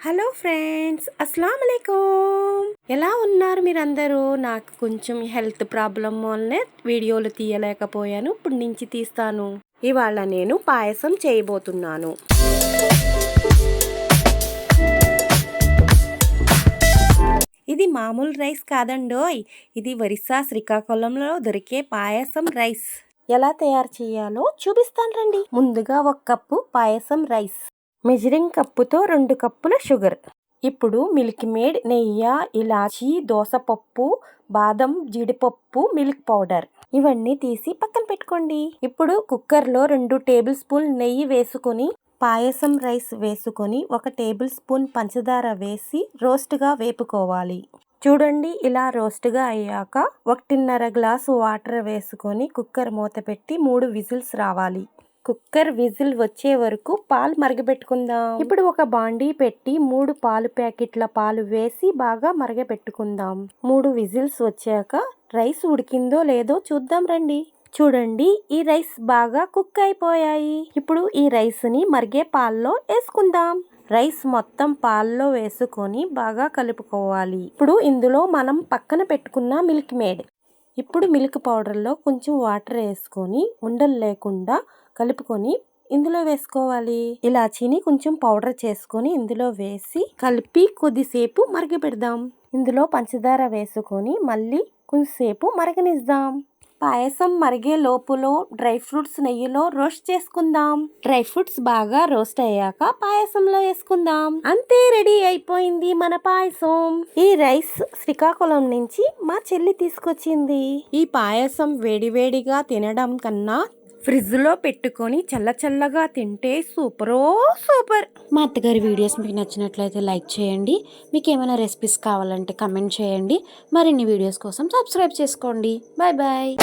Hello friends, అస్సలం వాలేకుమ్. ఎలా ఉన్నారు మీరందరూ? నాకు కొంచెం హెల్త్ ప్రాబ్లం వల్లనే వీడియోలు తీయలేకపోయాను. ఇప్పుడు నుంచి తీస్తాను. ఇవాళ నేను పాయసం చేయబోతున్నాను. ఇది మామూలు రైస్ కాదండోయ్, ఇది ఒరిస్సా శ్రీకాకుళంలో దొరికే పాయసం రైస్. ఎలా తయారు చేయాలో చూపిస్తాను రండి. ముందుగా 1 కప్పు పాయసం రైస్, మెజరింగ్ కప్పుతో 2 కప్పుల షుగర్. ఇప్పుడు మిల్క్ మేడ్, నెయ్యి, ఇలాచీ, దోసపప్పు, బాదం, జీడిపప్పు, మిల్క్ పౌడర్ ఇవన్నీ తీసి పక్కన పెట్టుకోండి. ఇప్పుడు కుక్కర్లో 2 టేబుల్ స్పూన్ నెయ్యి వేసుకొని పాయసం రైస్ వేసుకొని 1 టేబుల్ స్పూన్ పంచదార వేసి రోస్ట్గా వేపుకోవాలి. చూడండి, ఇలా రోస్ట్గా అయ్యాక 1.5 గ్లాసు వాటర్ వేసుకొని కుక్కర్ మూత పెట్టి 3 విజిల్స్ రావాలి. కుక్కర్ విజిల్ వచ్చే వరకు పాలు మరగబెట్టుకుందాం. ఇప్పుడు ఒక బాండీ పెట్టి 3 పాలు ప్యాకెట్ల పాలు వేసి బాగా మరగబెట్టుకుందాం. 3 విజిల్స్ వచ్చాక రైస్ ఉడికిందో లేదో చూద్దాం రండి. చూడండి, ఈ రైస్ బాగా కుక్ అయిపోయాయి. ఇప్పుడు ఈ రైస్ ని మరిగే పాల్లో వేసుకుందాం. రైస్ మొత్తం పాల్లో వేసుకొని బాగా కలుపుకోవాలి. ఇప్పుడు ఇందులో మనం పక్కన పెట్టుకున్న మిల్క్ మేడ్, ఇప్పుడు మిల్క్ పౌడర్లో కొంచెం వాటర్ వేసుకొని ఉండలు లేకుండా కలుపుకొని ఇందులో వేసుకోవాలి. ఇలాచీని కొంచెం పౌడర్ చేసుకొని ఇందులో వేసి కలిపి కొద్దిసేపు మరగబెడదాం. ఇందులో పంచదార వేసుకొని మళ్ళీ కొంచెంసేపు మరగనిద్దాం. పాయసం మరిగే లోపులో డ్రై ఫ్రూట్స్ నెయ్యిలో రోస్ట్ చేసుకుందాం. డ్రై ఫ్రూట్స్ బాగా రోస్ట్ అయ్యాక పాయసంలో వేసుకుందాం. అంతే, రెడీ అయిపోయింది మన పాయసం. ఈ రైస్ శ్రీకాకుళం నుంచి మా చెల్లి తీసుకొచ్చింది. ఈ పాయసం వేడివేడిగా తినడం కన్నా ఫ్రిడ్జ్ లో పెట్టుకొని చల్లగా తింటే సూపర్. మా అత్తగారి వీడియోస్ మీకు నచ్చినట్లయితే లైక్ చేయండి. మీకు ఏమైనా రెసిపీస్ కావాలంటే కమెంట్ చేయండి. మరిన్ని వీడియోస్ కోసం సబ్స్క్రైబ్ చేసుకోండి. Bye bye.